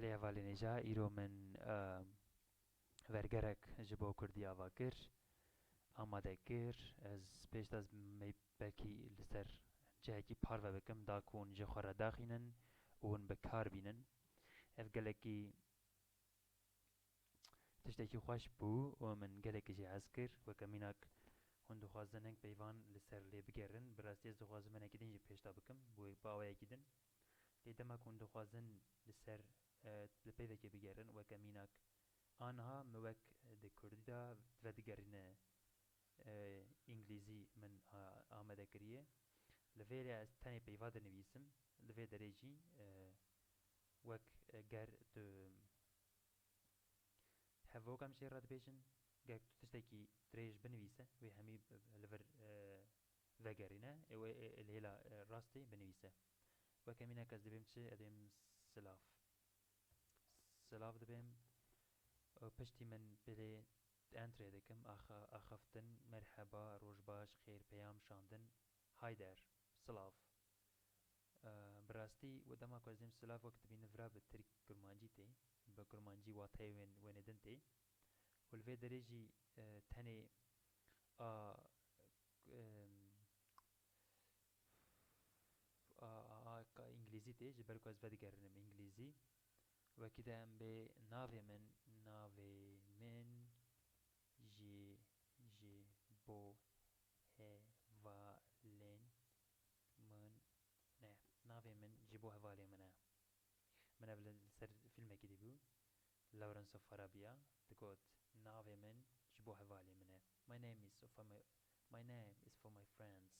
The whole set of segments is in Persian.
سالی اولی نجا ایرو من ورگرک جبو کردی آوا کر آماده کر از پیش از می بکی لسر جهکی پار و بکم دا کون جه خورا داخینن اون بکار بینن اف گلکی تشتکی خوش بو و من گلکی جه از کر و کمیناک هون دخوازن هنگ پیوان لسر لی بگرن براستی از دخوازن من اکیدن جه پیش دا بکم بو باوی اکیدن لی دما کون دخوازن لسر لپیوه که بگرن و کمیناک آنها موک د کردی دا و دیگرین انگلیزی من آماده کریه لفیلی از تنی پیواد نویسم لفی دریجی وک گر تو هفوکم شیر راد بیشن گر تو تشتکی دریج بنویسه و همی لفر وگرینه او الهیلا راستی بنویسه و کمینه کس دبیم چه ادیم سلاف دبیم پشتی من بله انتری دکم آخفتن مرحبا روش باش خیر پیام شاندن های در سلاف براستی و دما کازیم سلاف وقت بین فرا به ترک کرمانجی تی با کرمانجی واتای وین دن تی ولفی درجی تنی آ انگلیزی تی جبر کو از ودگرنم انگلیزی و كده ام به ناوی من جي بو هفالين من نه ناوي من جي بو هفالين من قبل سر فيلم كده بيو لورنس اوف ارابيا تقول ناوي من جي بو هفالين my name is for my name is for my friends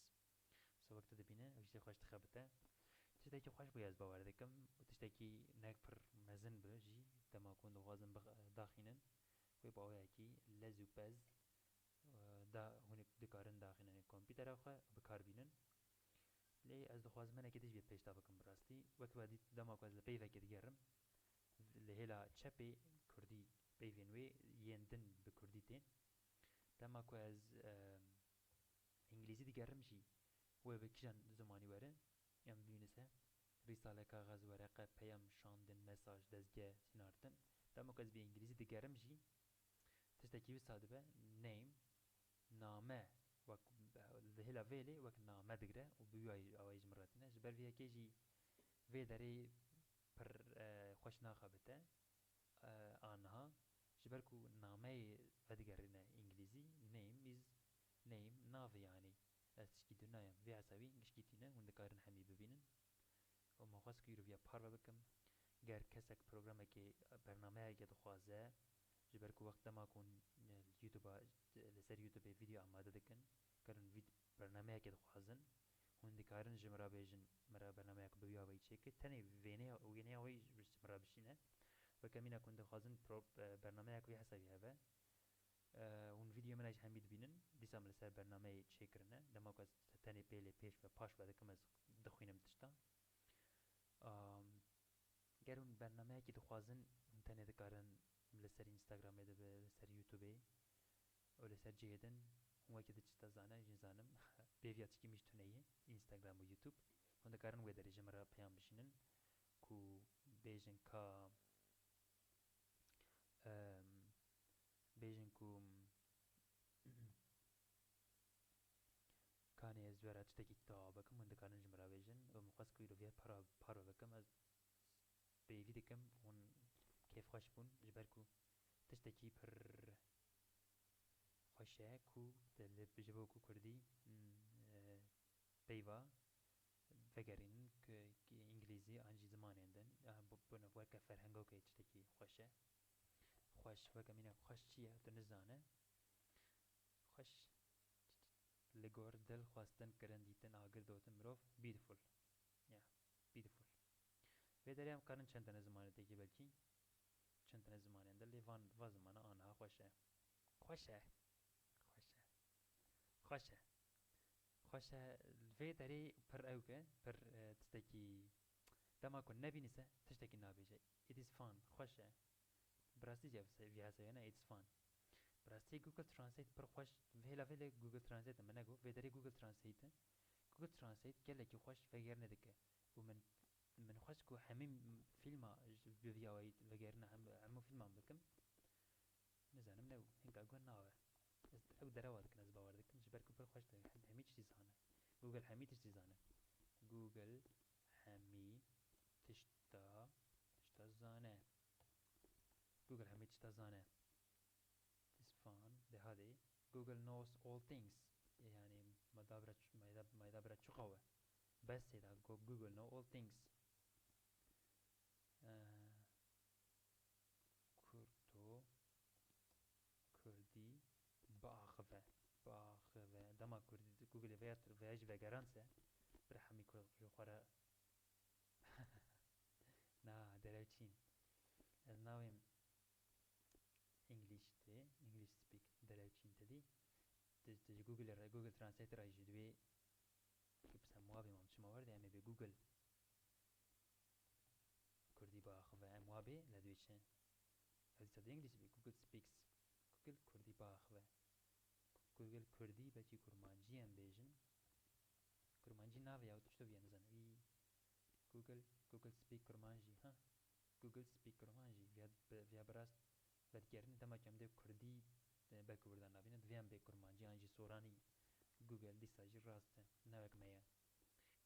سو وقت دبینه وش خوش تخبته تشتكي خوش بياز باور دكم وتشتكي ناك بر مزن بجي تما كون دوازن داخنن ويبقى هيكي لزو باز دا هونيك دكارن داخنن الكمبيوتر اخا بكار بينن لي از دخواز من اكيدش بيت پیش بكم براستي وقت بعد دما كواز لبيفا كده جرم لهلا تشابي كردي بيفين وي يندن بكردي تين دما كواز انجليزي دي جرم شي و بكجان زماني وره ام بيونسه رساله کاغذ ورقه پیام شاندن مساج دزگه سينارتن دما كواز بي انجليزي دي جرم شي تشتكي صادبه نيم نامه وك هلا فيلي وك نامه دقره وبيواي اوايج مراتنا جبر فيها كيجي في داري بر خوش ناخبته آنها جبركو نامه ودقرنا انجليزي name is name ناف يعني تشكي دنايم في حسابي نشكيتينا وندكارن حمي ببينن وما خاص كيرو فيها بارا بكم گر کسک پروگرامه که برنامه که دخوازه جبر کو وقت ما کن اليوتيوب لسر يوتيوب فيديو آماده دکن کرن برنامه که دخوازن هون دکارن جمرا بیجن مرا برنامه که بیا وی چک تنی وینه وی مرا بشینه و کمینا کن دخوازن برنامه که حسابی هوا هون فيديو مناج حمید بینن دیسام لسر برنامه چکرنه دما که تنی پیل پیش و پاش بده کم از دخوینم تشتا گرون برنامه که دخوازن تنه دکارن لسر اینستاگرام ده لسر یوتیوب و لسر جیدن هو که دچتا زانه جنزانم بیویات کی میشتونه اینستاگرام و یوتیوب هون دکارن و درجه مرا پیام بشینن کو بیجن کا بیجن کو کانی از ورا تشتکی تا بکم هون دکارن جمرا بیجن و مخواست کوی رو ویا پارا بکم از بیوی دکم هون كيف خوش بون جبركو تشتكي بر خوشه كو دل بجبو كو كردي بيوا فقرين كي انجليزي انجي زمان عندن بنا وركا فرهنگو كي تشتكي خوشه خوش وكا مينا خوش چيه تو نزانه خوش لگور دل خواستن کرن دیتن آگر دوتن مروف beautiful yeah beautiful و داریم کارن چند تنه زمانه تيجي بلكي چند تنه زمانه اندر لیوان و زمانه آنها خوشه خوشه خوشه خوشه خوشه في داري پر اوكه پر تستكي دما كن نبي نسا تشتكي نابي جاي it is fun خوشه براستي جاي في هسه it's fun براستي جوجل ترانسليت پر خوش فيلا فيلا جوجل ترانسليت منگو في داري جوجل ترانسليت جوجل ترانسليت كلا كي خوش فغير ندكه ومن من خوش کو همه فیلم بویاوی وگرنه همه فیلم هم بکم نزانم نو هنگا گون ناوه او دروازه کن از باور دکم جبر کو پر خوش ده همه چیز زانه جوجل همه چیز زانه جوجل همه تشتا زانه جوجل همه تشتا زانه ده هذه جوجل knows all things يعني ما دابرة شقوة بس إذا جوجل know all things كردو كردي باخفة دما كردي جوجل فياج فيجرانسة برحمي كل خورا نا دلوچين از ناویم انگلیش سپیک دلوچين تدي تجي جوجل ترانسليت راي جدوي بس موابي مام شما ورد يعني بجوجل كردي باخفة موابي لدويشن هذه تدي انگلیش بي جوجل سبيكس جوجل كردي باخفة جوجل كردي بچی کرمانجی هم بیجن کرمانجی ناوی او تشتو بیان زن ای جوجل سپیک کرمانجی ها جوجل سپیک کرمانجی ویا براست بدگرن دما کم ده کردی بلکه بردن نبینه دویم به کرمانجی آنجی سورانی جوجل دیساجی راسته نوک میا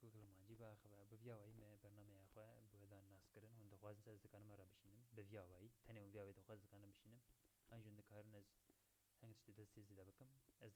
جوجل مانجی با خبر بویاوی ما برنامه اخوه بودن ناس کردن و دخواست از دکانم را بشینم بویاوی تنی بویاوی دخواست دکانم بشینم آنجون دکارن از هنگش دستی زده بکم از